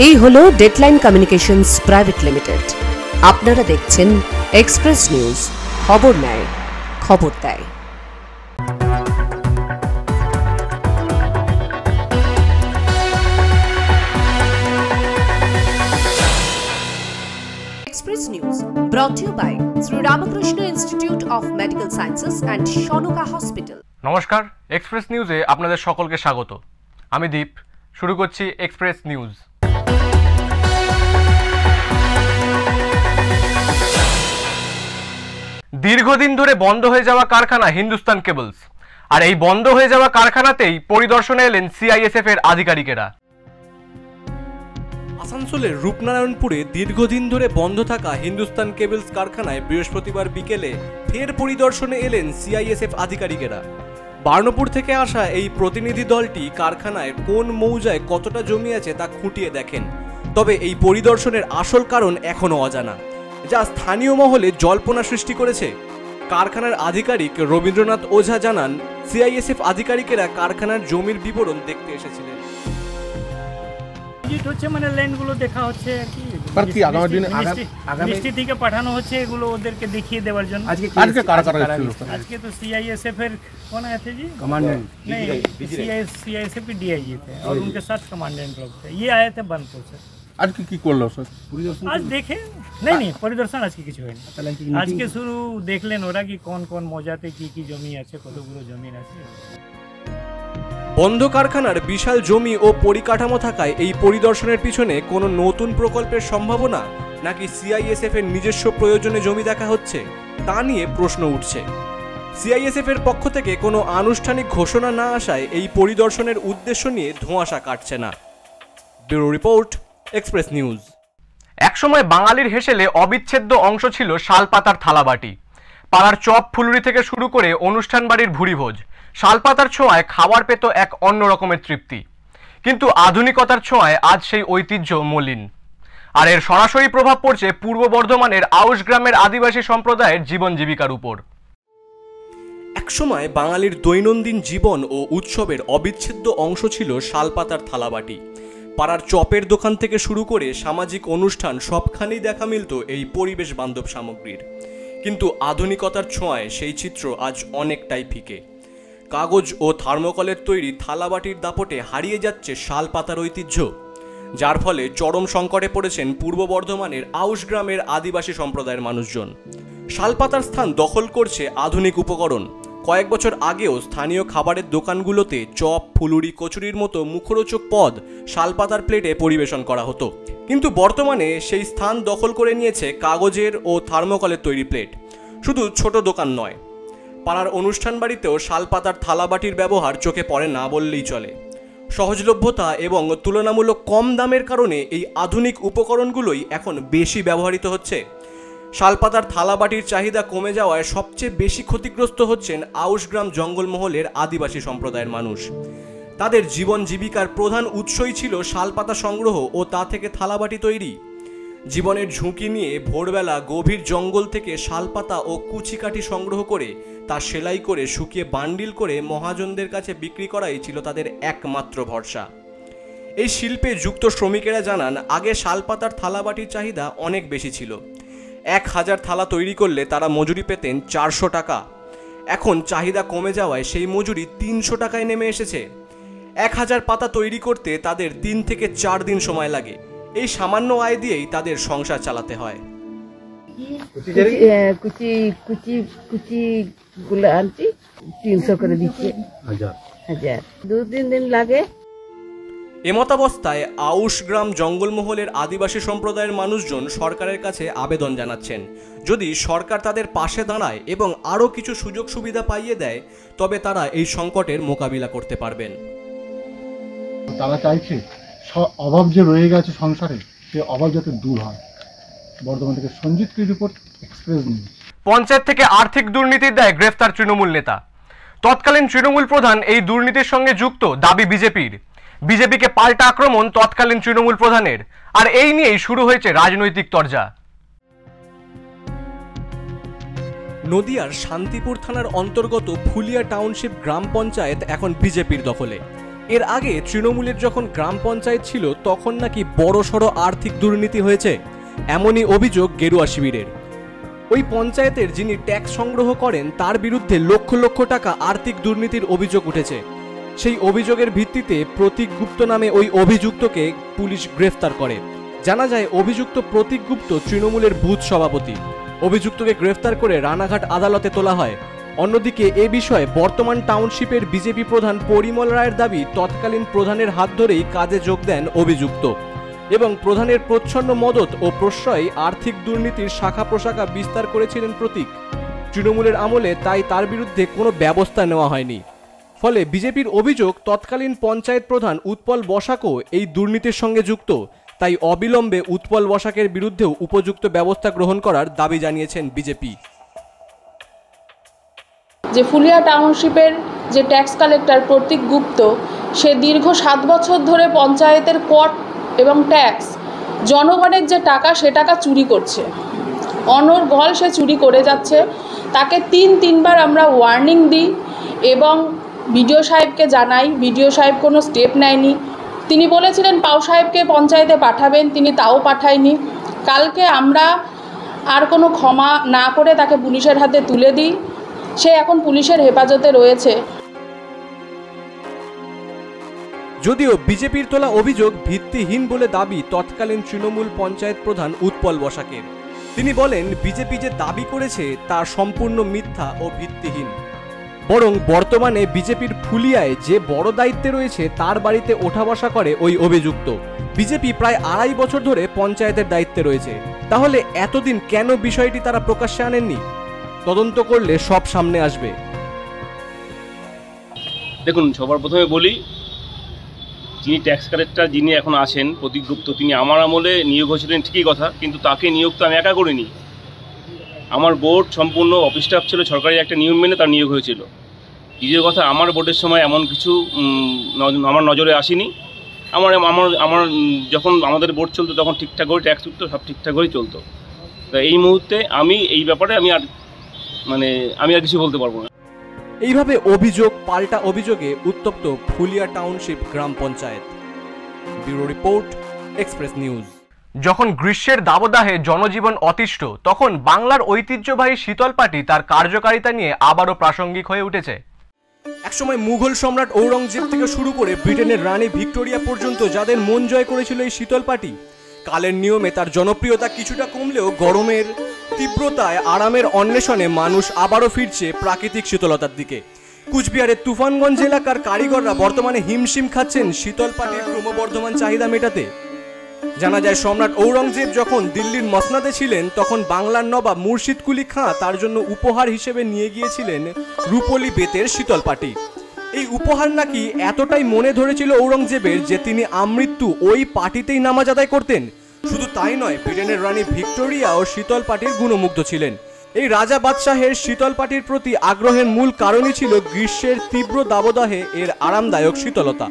এই হলো deadline communications private limited. আপনারা দেখছেন এক্সপ্রেস নিউজ, খবর নেয়, খবর দেয়। Express News brought to you by Sri Ramakrishna Institute of Medical Sciences and Shonoka Hospital. নমস্কার, এক্সপ্রেস নিউজে আপনাদের সকলকে স্বাগত। আমি দীপ, শুরু করছি এক্সপ্রেস নিউজ। দীর্ঘদিন ধরে বন্ধ হয়ে যাওয়া কারখানা হিন্দুস্তান কেবলস, আর এই বন্ধ হয়ে যাওয়া কারখানাতেই পরিদর্শনে এলেন সিআইএসএফ এর আধিকারিকেরা। আসানসোলের রূপনারায়ণপুরে দীর্ঘদিন ধরে বন্ধ থাকা হিন্দুস্তান কেবলস কারখানায় বৃহস্পতিবার বিকেলে ফের পরিদর্শনে এলেন সিআইএসএফ আধিকারিকেরা। বার্নপুর থেকে আসা এই প্রতিনিধি দলটি কারখানায় কোন মৌজায় কতটা জমি আছে তা খুঁটিয়ে দেখেন। তবে এই পরিদর্শনের আসল কারণ এখনও অজানা, যা স্থানীয় মহলে জল্পনা সৃষ্টি করেছে। কারখানার আধিকারিক রবীন্দ্রনাথ ওঝা জানান, সিআইএসএফ আধিকারিকেরা কারখানার জমির বিবরণ দেখতে এসেছিলেন। হচ্ছে মানে ল্যান্ডগুলো দেখা হচ্ছে আর কি, মিনিস্ট্রি থেকে পাঠানো হচ্ছে এগুলো ওদেরকে দেখিয়ে দেওয়ার জন্য। আজকে তো सीआईएसएफ कौन आए थे जी? कमांडेंट नहीं, सीआईएसएफ के डीआईजी थे और उनके साथ कमांडेंट लोग थे। ये आए थे बनपुर से। आज की করলো স্যার পরিদর্শন? आज देखे नहीं পরিদর্শন আজকে কিছু হয়নি। আজকে শুরু দেখলেন ওরা কি কোন কোন মৌজাতে কি জমি আছে, কতগুলো জমি আছে। বন্ধ কারখানার বিশাল জমি ও পরিকাঠামো থাকায় এই পরিদর্শনের পিছনে কোনো নতুন প্রকল্পের সম্ভাবনা নাকি সিআইএসএফ এর নিজস্ব প্রয়োজনে জমি দেখা হচ্ছে তা নিয়ে প্রশ্ন উঠছে। সিআইএসএফ এর পক্ষ থেকে কোনো আনুষ্ঠানিক ঘোষণা না আসায় এই পরিদর্শনের উদ্দেশ্য নিয়ে ধোঁয়াশা কাটছে না। Bureau report, express news. একসময় বাঙালির হেসেলে অবিচ্ছেদ্য অংশ ছিল শালপাতার থালাবাটি। পাড়ার চপ ফুলুরি থেকে শুরু করে অনুষ্ঠান বাড়ির ভুরিভোজ, শালপাতার ছোঁয়ায় খাবার পেত এক অন্য রকমের তৃপ্তি। কিন্তু আধুনিকতার ছোঁয়ায় আজ সেই ঐতিহ্য মলিন, আর এর সরাসরি প্রভাব পড়ছে পূর্ব বর্ধমানের আউশ গ্রামের আদিবাসী সম্প্রদায়ের জীবন জীবিকার উপর। একসময় বাঙালির দৈনন্দিন জীবন ও উৎসবের অবিচ্ছেদ্য অংশ ছিল শালপাতার থালাবাটি। পাড়ার চপের দোকান থেকে শুরু করে সামাজিক অনুষ্ঠান সবখানেই দেখা মিলত এই পরিবেশ বান্ধব সামগ্রীর। কিন্তু আধুনিকতার ছোঁয়ায় সেই চিত্র আজ অনেকটাই ফিকে। কাগজ ও থার্মোকলের তৈরি থালাবাটির দাপটে হারিয়ে যাচ্ছে শালপাতার ঐতিহ্য, যার ফলে চরম সংকটে পড়েছেন পূর্ব বর্ধমানের আউশ গ্রামের আদিবাসী সম্প্রদায়ের মানুষজন। শালপাতার স্থান দখল করছে আধুনিক উপকরণ। কয়েক বছর আগেও স্থানীয় খাবারের দোকানগুলোতে চপ, ফুলুরি, কচুরির মতো মুখরোচক পদ শালপাতার প্লেটে পরিবেশন করা হতো। কিন্তু বর্তমানে সেই স্থান দখল করে নিয়েছে কাগজের ও থার্মোকলের তৈরি প্লেট। শুধু ছোট দোকান নয়, পাড়ার অনুষ্ঠান বাড়িতেও শালপাতার থালাবাটির ব্যবহার চোখে পড়ে না বললেই চলে। সহজলভ্যতা এবং তুলনামূলক কম দামের কারণে এই আধুনিক উপকরণগুলোই এখন বেশি ব্যবহৃত হচ্ছে। শালপাতার থালাবাটির চাহিদা কমে যাওয়ায় সবচেয়ে বেশি ক্ষতিগ্রস্ত হচ্ছেন আউশগ্রাম জঙ্গলমহলের আদিবাসী সম্প্রদায়ের মানুষ। তাদের জীবন জীবিকার প্রধান উৎসই ছিল শালপাতা সংগ্রহ ও তা থেকে থালাবাটি তৈরি। জীবনের ঝুঁকি নিয়ে ভোরবেলা গভীর জঙ্গল থেকে শালপাতা ও কুচিকাঠি সংগ্রহ করে তা সেলাই করে শুকিয়ে বান্ডিল করে মহাজনদের কাছে বিক্রি করাই ছিল তাদের একমাত্র ভরসা। এই শিল্পে যুক্ত শ্রমিকেরা জানান, আগে শালপাতার থালাবাটির চাহিদা অনেক বেশি ছিল। 1000 থালা তৈরি করলে তারা মজুরি পেতেন 400 টাকা। এখন চাহিদা কমে যাওয়ায় সেই মজুরি 300 টাকায় নেমে এসেছে। 1000 পাতা তৈরি করতে তাদের 3 থেকে 4 দিন সময় লাগে। এই সামান্য আয় দিয়েই তাদের সংসার চালাতে হয়। কুচি গুলো আনছি 300 করে দিচ্ছে, 1000 2-3 দিন লাগে। এমতাবস্থায় আউশ গ্রাম জঙ্গলমহলের আদিবাসী সম্প্রদায়ের মানুষজন সরকারের কাছে আবেদন জানাচ্ছেন, যদি সরকার তাদের পাশে দাঁড়ায় এবং আরও কিছু সুযোগ সুবিধা পাইয়ে দেয় তবে তারা এই সংকটের মোকাবিলা করতে পারবেন। তারা চাইছে অভাব যে রয়ে গেছে সংসারে, সে অভাব যাতে দূর হয়। বর্ধমান থেকে সঞ্জিত কি রিপোর্ট, এক্সপ্রেস নিউজ। পঞ্চায়েত থেকে আর্থিক দুর্নীতির দায়ে গ্রেফতার তৃণমূল নেতা। তৎকালীন তৃণমূল প্রধান এই দুর্নীতির সঙ্গে যুক্ত দাবি বিজেপির। বিজেপিকে পাল্টা আক্রমণ তৎকালীন তৃণমূল প্রধানের, আর এই নিয়েই শুরু হয়েছে রাজনৈতিক তরজা। নদিয়ার শান্তিপুর থানার অন্তর্গত ফুলিয়া টাউনশিপ গ্রাম পঞ্চায়েত এখন বিজেপির দখলে। এর আগে তৃণমূলের যখন গ্রাম পঞ্চায়েত ছিল তখন নাকি বড়সড় আর্থিক দুর্নীতি হয়েছে, এমনই অভিযোগ গেরুয়া শিবিরের। ওই পঞ্চায়েতের যিনি ট্যাক্স সংগ্রহ করেন তার বিরুদ্ধে লক্ষ লক্ষ টাকা আর্থিক দুর্নীতির অভিযোগ উঠেছে। সেই অভিযোগের ভিত্তিতে প্রতীক গুপ্ত নামে ওই অভিযুক্তকে পুলিশ গ্রেফতার করে। জানা যায় অভিযুক্ত প্রতীক গুপ্ত তৃণমূলের বুথ সভাপতি। অভিযুক্তকে গ্রেফতার করে রানাঘাট আদালতে তোলা হয়। অন্যদিকে এ বিষয়ে বর্তমান টাউনশিপের বিজেপি প্রধান পরিমল রায়ের দাবি তৎকালীন প্রধানের হাত ধরেই কাজে যোগ দেন অভিযুক্ত এবং প্রধানের প্রচ্ছন্ন মদত ও প্রশ্রয়ে আর্থিক দুর্নীতির শাখা প্রশাখা বিস্তার করেছিলেন প্রতীক। তৃণমূলের আমলে তাই তার বিরুদ্ধে কোনো ব্যবস্থা নেওয়া হয়নি। ফলে বিজেপির অভিযোগ তৎকালীন পঞ্চায়েত প্রধান উৎপল বসাকও এই দুর্নীতির সঙ্গে যুক্ত। তাই অবিলম্বে উৎপল বসাকের বিরুদ্ধেও উপযুক্ত ব্যবস্থা গ্রহণ করার দাবি জানিয়েছেন বিজেপি। যে ফুলিয়া টাউনশিপের যে ট্যাক্স কালেক্টর প্রতীক গুপ্ত, সে দীর্ঘ 7 বছর ধরে পঞ্চায়েতের কর এবং ট্যাক্স, জনগণের যে টাকা সে টাকা চুরি করছে, অনর্গল সে চুরি করে যাচ্ছে। তাকে 3বার আমরা ওয়ার্নিং দিই এবং বিডিও সাহেবকে জানাই। বিডিও সাহেব কোনো স্টেপ নেয়নি। তিনি বলেছিলেন পাউ সাহেবকে পঞ্চায়েতে পাঠাবেন, তিনি তাও পাঠায়নি। কালকে আমরা আর কোনো ক্ষমা না করে তাকে পুলিশের হাতে তুলে দিই। সে এখন পুলিশের হেফাজতে রয়েছে। যদিও বিজেপির তোলা অভিযোগ ভিত্তিহীন বলে দাবি তৎকালীন তৃণমূল পঞ্চায়েত প্রধান উৎপল বসাকের। তিনি বলেন বিজেপি যে দাবি করেছে তা সম্পূর্ণ মিথ্যা ও ভিত্তিহীন। বরং বর্তমানে বিজেপির ফুলিয়ায় যে বড় দায়িত্বে রয়েছে তার বাড়িতে ওঠা বসা করে ওই অভিযুক্ত। বিজেপি প্রায় 2.5 বছর ধরে পঞ্চায়েতের দায়িত্বে রয়েছে। তাহলে এতদিন কেন বিষয়টি তারা প্রকাশ্যে আনেননি? তদন্ত করলে সব সামনে আসবে। দেখুন, সবার প্রথমে বলি, যিনি ট্যাক্স কালেক্টর যিনি এখন আছেন প্রতীক গুপ্ত, তিনি আমার আমলে নিয়োগ হয়েছিলেন ঠিকই কথা, কিন্তু তাকে নিয়োগ তো আমি একা করিনি। আমার বোর্ড সম্পূর্ণ অফিস স্টাফ ছিল, সরকারি একটা নিয়ম মেনে তার নিয়োগ হয়েছিল। দ্বিতীয় কথা, আমার বোর্ডের সময় এমন কিছু আমার নজরে আসেনি। আমার যখন আমাদের বোর্ড চলতো তখন ঠিকঠাক করে ট্যাক্স উঠতো, সব ঠিকঠাক করেই চলতো। তো এই মুহূর্তে আমি এই ব্যাপারে আমি আর কিছু বলতে পারবো না। এইভাবে অভিযোগ পাল্টা অভিযোগে উত্তপ্ত ফুলিয়া টাউনশিপ গ্রাম panchayat. Bureau report, express news. যখন গ্রীষ্মের দাবদাহে জনজীবন অতিষ্ঠ, তখন বাংলার ঐতিহ্যবাহী শীতলপাটি তার কার্যকারিতা নিয়ে আবারও প্রাসঙ্গিক হয়ে উঠেছে। একসময় মুঘল সম্রাট ঔরঙ্গজেব থেকে শুরু করে ব্রিটেনের রানী ভিক্টোরিয়া পর্যন্ত যাদের মন জয় করেছিল এই শীতলপাটি, কালের নিয়মে তার জনপ্রিয়তা কিছুটা কমলেও গরমের তীব্রতায় আরামের অন্বেষণে মানুষ আবারও ফিরছে প্রাকৃতিক শীতলতার দিকে। কুচবিহারের তুফানগঞ্জ এলাকার কারিগররা বর্তমানে হিমশিম খাচ্ছেন শীতলপাটির ক্রমবর্ধমান চাহিদা মেটাতে। জানা যায় সম্রাট ঔরঙ্গজেব যখন দিল্লির মসনাদে ছিলেন তখন বাংলার নবাব মুর্শিদ কুলি খাঁ তার জন্য উপহার হিসেবে নিয়ে গিয়েছিলেন রূপলি বেতের শীতলপাটি। এই উপহার নাকি এতটাই মনে ধরেছিল ঔরঙ্গজেবের যে তিনি আমৃত্যু ওই পাটিতেই নামাজ আদায় করতেন। শুধু তাই নয়, ব্রিটেনের রানী ভিক্টোরিয়াও শীতলপাটির গুণমুগ্ধ ছিলেন। এই রাজা বাদশাহের শীতলপাটির প্রতি আগ্রহের মূল কারণই ছিল গ্রীষ্মের তীব্র দাবদাহে এর আরামদায়ক শীতলতা।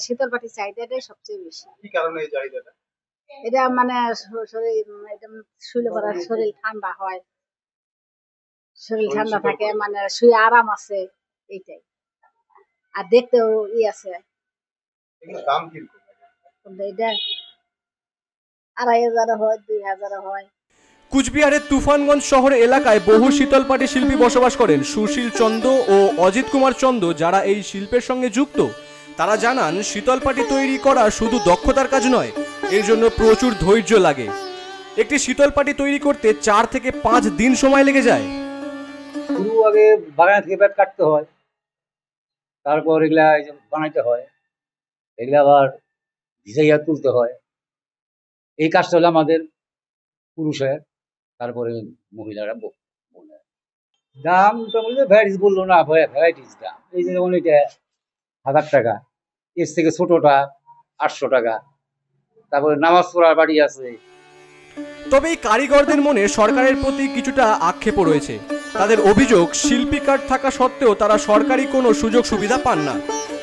শীতলপাটির চাহিদাটাই সবচেয়ে বেশি। কি কারণে এই চাহিদাটা? এটা মানে শুলে পরে শরীর ঠান্ডা হয়, শরীর ঠান্ডা থাকে, মানে শুয়ে আরাম আছে, এইটাই। আর দেখতেও আছে। দাম কিরকম? এটা 2500 হয়, 2000 হয়। কুচবিহারের তুফানগঞ্জ শহর এলাকায় বহু শীতলপাটি শিল্পী বসবাস করেন। সুশীল চন্দ ও অজিত কুমার চন্দ যারা এই শিল্পের সঙ্গে যুক্ত, তারা জানান শীতলপাটি তৈরি করা শুধু দক্ষতার কাজ নয়, এর জন্য প্রচুর ধৈর্য লাগে। একটি শীতলপাটি তৈরি করতে 4 থেকে 5 দিন সময় লেগে যায়। শুরু আগে বাগান থেকে বেত কাটতে হয়, তারপর এগুলা বানাইতে হয়, এগুলা আবার ভিজাইয়া তুলতে হয়। এই কাজটা হলো আমাদের পুরুষের, তারপরে মহিলারা বলে। দামটা বললে ভ্যারাইটিস বললো না, ভ্যারাইটিস দাম। এই যে যেমন এটা 1000 টাকা, এর থেকে ছোটটা 800 টাকা, তারপরে নামাজ পড়ার বাড়ি আছে। তবে এই কারিগরদের মনে সরকারের প্রতি কিছুটা আক্ষেপও রয়েছে। তাদের অভিযোগ, শিল্পী কার্ড থাকা সত্ত্বেও তারা সরকারি কোনো সুযোগ সুবিধা পান না।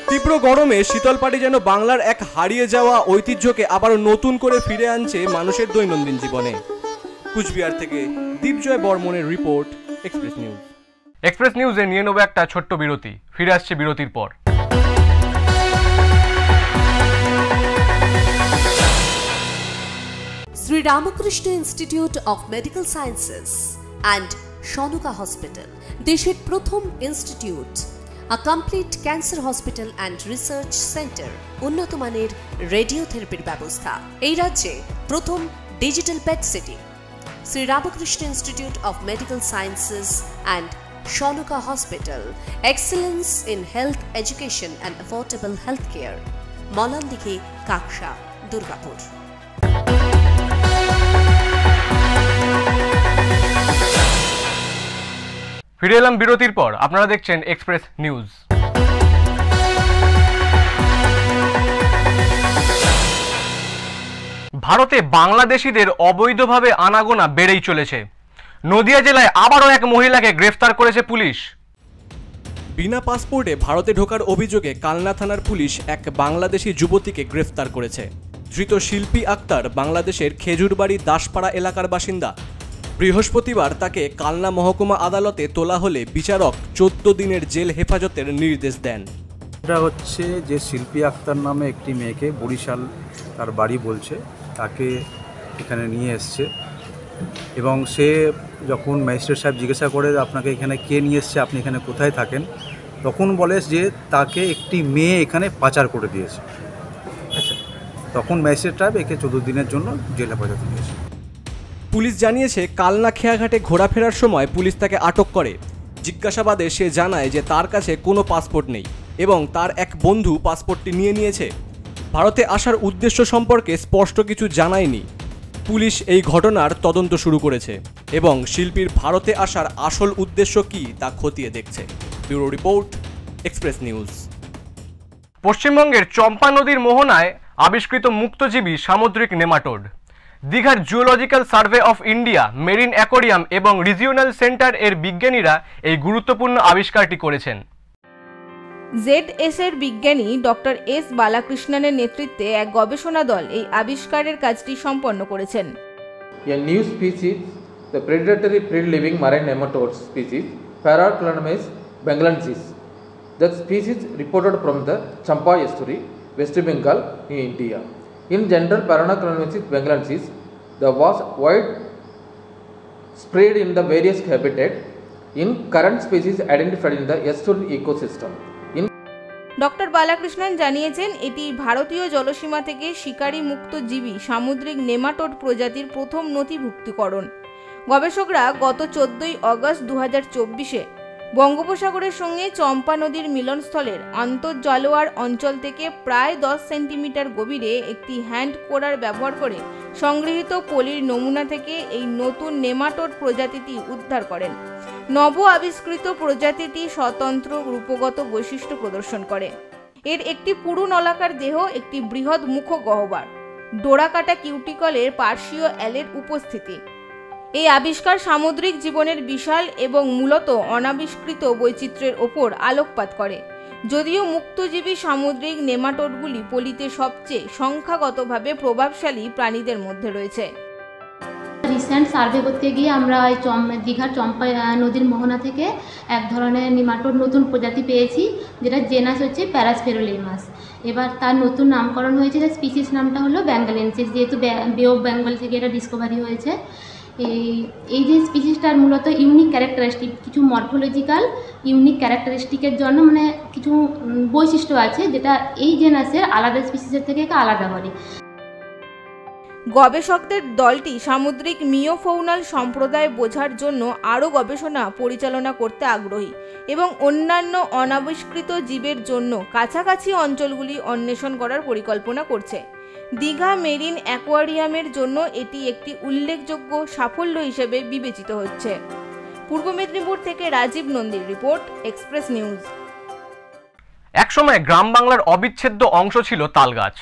তীব্র গরমে শীতলপাটি যেন বাংলার এক হারিয়ে যাওয়া ঐতিহ্যকে আবারও নতুন করে ফিরে আনছে মানুষের দৈনন্দিন জীবনে। কুচবিহার থেকে দীপজয় বর্মনের রিপোর্ট, এক্সপ্রেস নিউজ। এক্সপ্রেস নিউজে নিয়ে নেব একটা ছোট্ট বিরতি, ফিরে আসছে বিরতির পর। Sri Ramakrishna Institute of Medical Sciences and Shanuka Hospital, দেশের প্রথম institute, a complete cancer hospital and research center, উন্নত মানের রেডিওথেরাপির ব্যবস্থা, এই রাজ্যে প্রথম digital PET CT. Sri Ramakrishna Institute of Medical Sciences and Shanuka Hospital, excellence in health education and affordable healthcare, Malandighi, Kaksa, Durgapur. ফিরে এলাম বিরতির পর, আপনারা দেখছেন এক্সপ্রেস নিউজ। ভারতে বাংলাদেশিদের অবৈধভাবে আনাগোনা বেড়েই চলেছে। নদিয়া জেলায় আবারও এক মহিলাকে গ্রেফতার করেছে পুলিশ। বিনা পাসপোর্টে ভারতে ঢোকার অভিযোগে কালনা থানার পুলিশ এক বাংলাদেশি যুবতীকে গ্রেফতার করেছে। ধৃত শিল্পী আক্তার বাংলাদেশের খেজুরবাড়ি দাসপাড়া এলাকার বাসিন্দা। বৃহস্পতিবার তাকে কালনা মহকুমা আদালতে তোলা হলে বিচারক 14 দিনের জেল হেফাজতের নির্দেশ দেন। এটা হচ্ছে যে শিল্পী আক্তার নামে একটি মেয়েকে বরিশাল তার বাড়ি বলছে, তাকে এখানে নিয়ে এসছে এবং সে যখন ম্যাজিস্ট্রেট সাহেব জিজ্ঞাসা করে আপনাকে এখানে কে নিয়ে এসছে, আপনি এখানে কোথায় থাকেন, তখন বলে যে তাকে একটি মেয়ে এখানে পাচার করে দিয়েছে। আচ্ছা, তখন ম্যাজিস্ট্রেট সাহেব একে 14 দিনের জন্য জেল হেফাজতে নিয়েছে। পুলিশ জানিয়েছে কালনা খেয়াঘাটে ঘোরাফেরার সময় পুলিশ তাকে আটক করে। জিজ্ঞাসাবাদে সে জানায় যে তার কাছে কোনো পাসপোর্ট নেই এবং তার এক বন্ধু পাসপোর্টটি নিয়ে নিয়েছে। ভারতে আসার উদ্দেশ্য সম্পর্কে স্পষ্ট কিছু জানায়নি। পুলিশ এই ঘটনার তদন্ত শুরু করেছে এবং শিল্পীর ভারতে আসার আসল উদ্দেশ্য কী তা খতিয়ে দেখছে। Bureau report, express news. পশ্চিমবঙ্গের চম্পা নদীর মোহনায় আবিষ্কৃত মুক্তজীবী সামুদ্রিক নেমাটোড। দীঘার zoological survey of India, marine aquarium এবং রিজিওনাল সেন্টার এর বিজ্ঞানীরা এই গুরুত্বপূর্ণ আবিষ্কারটি করেছেন। ZS এর বিজ্ঞানী ডক্টর এস বালাকৃষ্ণনের নেতৃত্বে এক গবেষণা দল এই আবিষ্কারের কাজটি সম্পন্ন করেছেন। A new species, the predatory free-living marine nematode species, Paraclonimus bengalensis. The species reported from the Champa estuary, West Bengal, in India. In general, Paraclonimus bengalensis, the was wide spread in the various habitat in current species identified in the estuarine ecosystem. Doctor Balakrishnan জানিয়েছেন এটি ভারতীয় জলসীমা থেকে শিকারী মুক্ত জীবী সামুদ্রিক nematode প্রজাতির প্রথম নথিভুক্তিকরণ। গবেষকরা গত 14 অগস্ট 2024-এ বঙ্গোপসাগরের সঙ্গে চম্পা নদীর মিলনস্থলের আন্তঃজলোয়ার অঞ্চল থেকে প্রায় 10 সেন্টিমিটার গভীরে একটি হ্যান্ড কোরার ব্যবহার করে সংগৃহীত পলির নমুনা থেকে এই নতুন নেমাটোড প্রজাতিটি উদ্ধার করেন। নব আবিষ্কৃত প্রজাতিটি স্বতন্ত্র রূপগত বৈশিষ্ট্য প্রদর্শন করে। এর একটি পুরু নলাকার দেহ, একটি বৃহৎ মুখ গহ্বর, ডোরাকাটা কিউটিকলের পার্শ্বীয় অ্যালের উপস্থিতি। এই আবিষ্কার সামুদ্রিক জীবনের বিশাল এবং মূলত অনাবিষ্কৃত বৈচিত্র্যের ওপর আলোকপাত করে। যদিও মুক্তজীবী সামুদ্রিক নেমাটোডগুলি পলিতে সবচেয়ে সংখ্যাগতভাবে প্রভাবশালী প্রাণীদের মধ্যে রয়েছে। রিসেন্ট সার্ভে করতে গিয়ে আমরা এই দীঘার চম্পা নদীর মোহনা থেকে এক ধরনের নেমাটোড নতুন প্রজাতি পেয়েছি, যেটা জেনাস হচ্ছে প্যারাস্পেরোলিমাস। এবার তার নতুন নামকরণ হয়েছে, যে স্পিসিস নামটা হলো বেঙ্গালেন্সিস, যেহেতু বে অফ বেঙ্গল থেকে এটা ডিসকভারি হয়েছে। এই যে স্পিসিসটার মূলত ইউনিক ক্যারেক্টারিস্টিক, কিছু মরফোলজিক্যাল ইউনিক ক্যারেক্টারিস্টিকের জন্য মানে কিছু বৈশিষ্ট্য আছে যেটা এই জেনাসের আলাদা স্পিসিসের থেকে আলাদা করে। গবেষকদের দলটি সামুদ্রিক মিওফৌনাল সম্প্রদায় বোঝার জন্য আরও গবেষণা পরিচালনা করতে আগ্রহী এবং অন্যান্য অনাবিষ্কৃত জীবের জন্য কাছাকাছি অঞ্চলগুলি অন্বেষণ করার পরিকল্পনা করছে। দীঘা মেরিন অ্যাকোয়ারিয়ামের জন্য এটি একটি উল্লেখযোগ্য সাফল্য হিসেবে বিবেচিত হচ্ছে। পূর্ব মেদিনীপুর থেকে রাজীব নন্দীর রিপোর্ট, এক্সপ্রেস নিউজ। একসময় গ্রাম বাংলার অবিচ্ছেদ্য অংশ ছিল তালগাছ।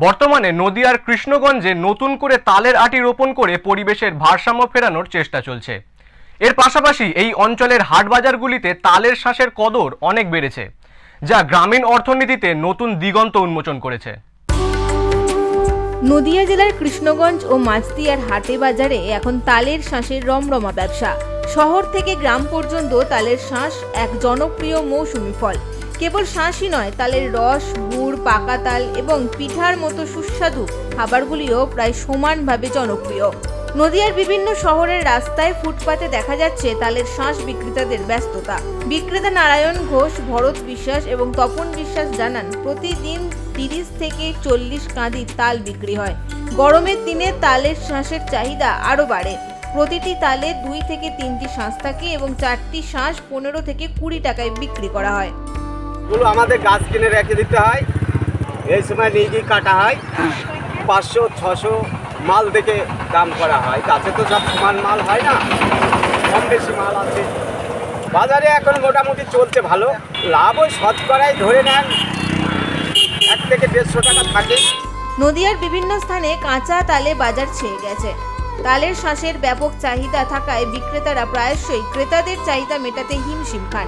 বর্তমানে নদিয়ার কৃষ্ণগঞ্জে নতুন করে তালের আটি রোপণ করে পরিবেশের ভারসাম্য ফেরানোর চেষ্টা চলছে। এর পাশাপাশি এই অঞ্চলের হাটবাজারগুলিতে তালের শাঁসের কদর অনেক বেড়েছে, যা গ্রামীণ অর্থনীতিতে নতুন দিগন্ত উন্মোচন করেছে। নদিয়া জেলার কৃষ্ণগঞ্জ ও মাছদিয়ার হাটে বাজারে এখন তালের শাঁসের রমরমা ব্যবসা। শহর থেকে গ্রাম পর্যন্ত তালের শাঁস এক জনপ্রিয় মৌসুমি ফল। কেবল শাঁসই নয়, তালের রস, গুড়, পাকা তাল এবং পিঠার মতো সুস্বাদু খাবারগুলিও প্রায় সমানভাবে জনপ্রিয়। নদিয়ার বিভিন্ন শহরের রাস্তায় ফুটপাতে দেখা যাচ্ছে তালের শাঁস বিক্রেতাদের ব্যস্ততা। বিক্রেতা নারায়ণ ঘোষ, ভরত বিশ্বাস এবং তপন বিশ্বাস জানান, প্রতিদিন 30 থেকে 40 কাঁদি তাল বিক্রি হয়। গরমের দিনে তালের শাঁসের চাহিদা আরও বাড়ে। প্রতিটি তালে 2 থেকে 3টি শাঁস থাকে এবং 4টি শাঁস 15 থেকে 20 টাকায় বিক্রি করা হয়। এগুলো আমাদের গাছ কিনে রেখে দিতে হয়, এই সময় নিয়ে গিয়ে কাটা হয়। 500-600 মাল দেখে দাম করা হয়। গাছে তো সব সমান মাল হয় না, কম বেশি মাল আছে। বাজারে এখন মোটামুটি চলছে ভালো, লাভ ওই শতকরাই ধরে নেন 1 থেকে 150 টাকা থাকে। নদিয়ার বিভিন্ন স্থানে কাঁচা তালে বাজার ছেয়ে গেছে। তালের শাঁসের ব্যাপক চাহিদা থাকায় বিক্রেতারা প্রায়শই ক্রেতাদের চাহিদা মেটাতে হিমশিম খান।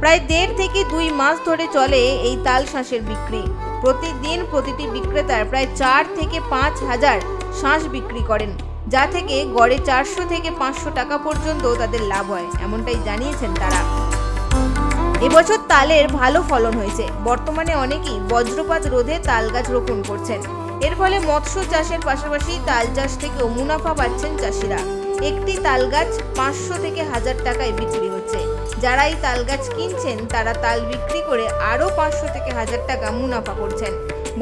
প্রায় 1.5 থেকে 2 মাস ধরে চলে এই তাল শাঁসের বিক্রি। প্রতিদিন প্রতিটি বিক্রেতার প্রায় 4 থেকে 5 হাজার শাঁস বিক্রি করেন, যা থেকে গড়ে 400 থেকে 500 টাকা পর্যন্ত তাদের লাভ হয়, এমনটাই জানিয়েছেন তারা। এবছর তালের ভালো ফলন হয়েছে। বর্তমানে অনেকেই বজ্রপাত রোধে তাল গাছ রোপণ করছেন। এর ফলে মৎস্য চাষের পাশাপাশি তাল চাষ থেকেও মুনাফা পাচ্ছেন চাষিরা। একটি তাল গাছ 500 থেকে 1000 টাকায় বিক্রি হচ্ছে। যারা এই তাল গাছ কিনছেন তারা তাল বিক্রি করে আরও 500 থেকে 1000 টাকা মুনাফা করছেন।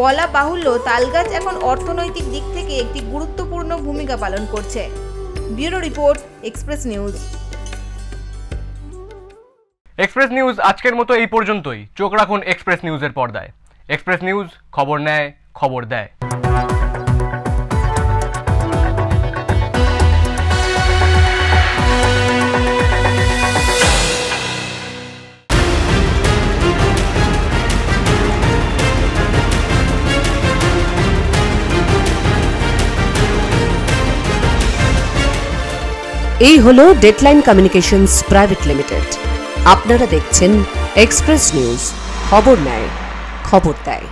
বলা বাহুল্য, তাল গাছ এখন অর্থনৈতিক দিক থেকে একটি গুরুত্বপূর্ণ ভূমিকা পালন করছে। Bureau report, express news. Express news আজকের মতো এই পর্যন্তই। চোখ রাখুন এক্সপ্রেস নিউজের পর্দায়। এক্সপ্রেস নিউজ, খবর নেয়, খবর দেয়। এই হলো ডেডলাইন কমিউনিকেশনস প্রাইভেট লিমিটেড। আপনারা দেখছেন এক্সপ্রেস নিউজ, খবর নেয়, খবর দেয়।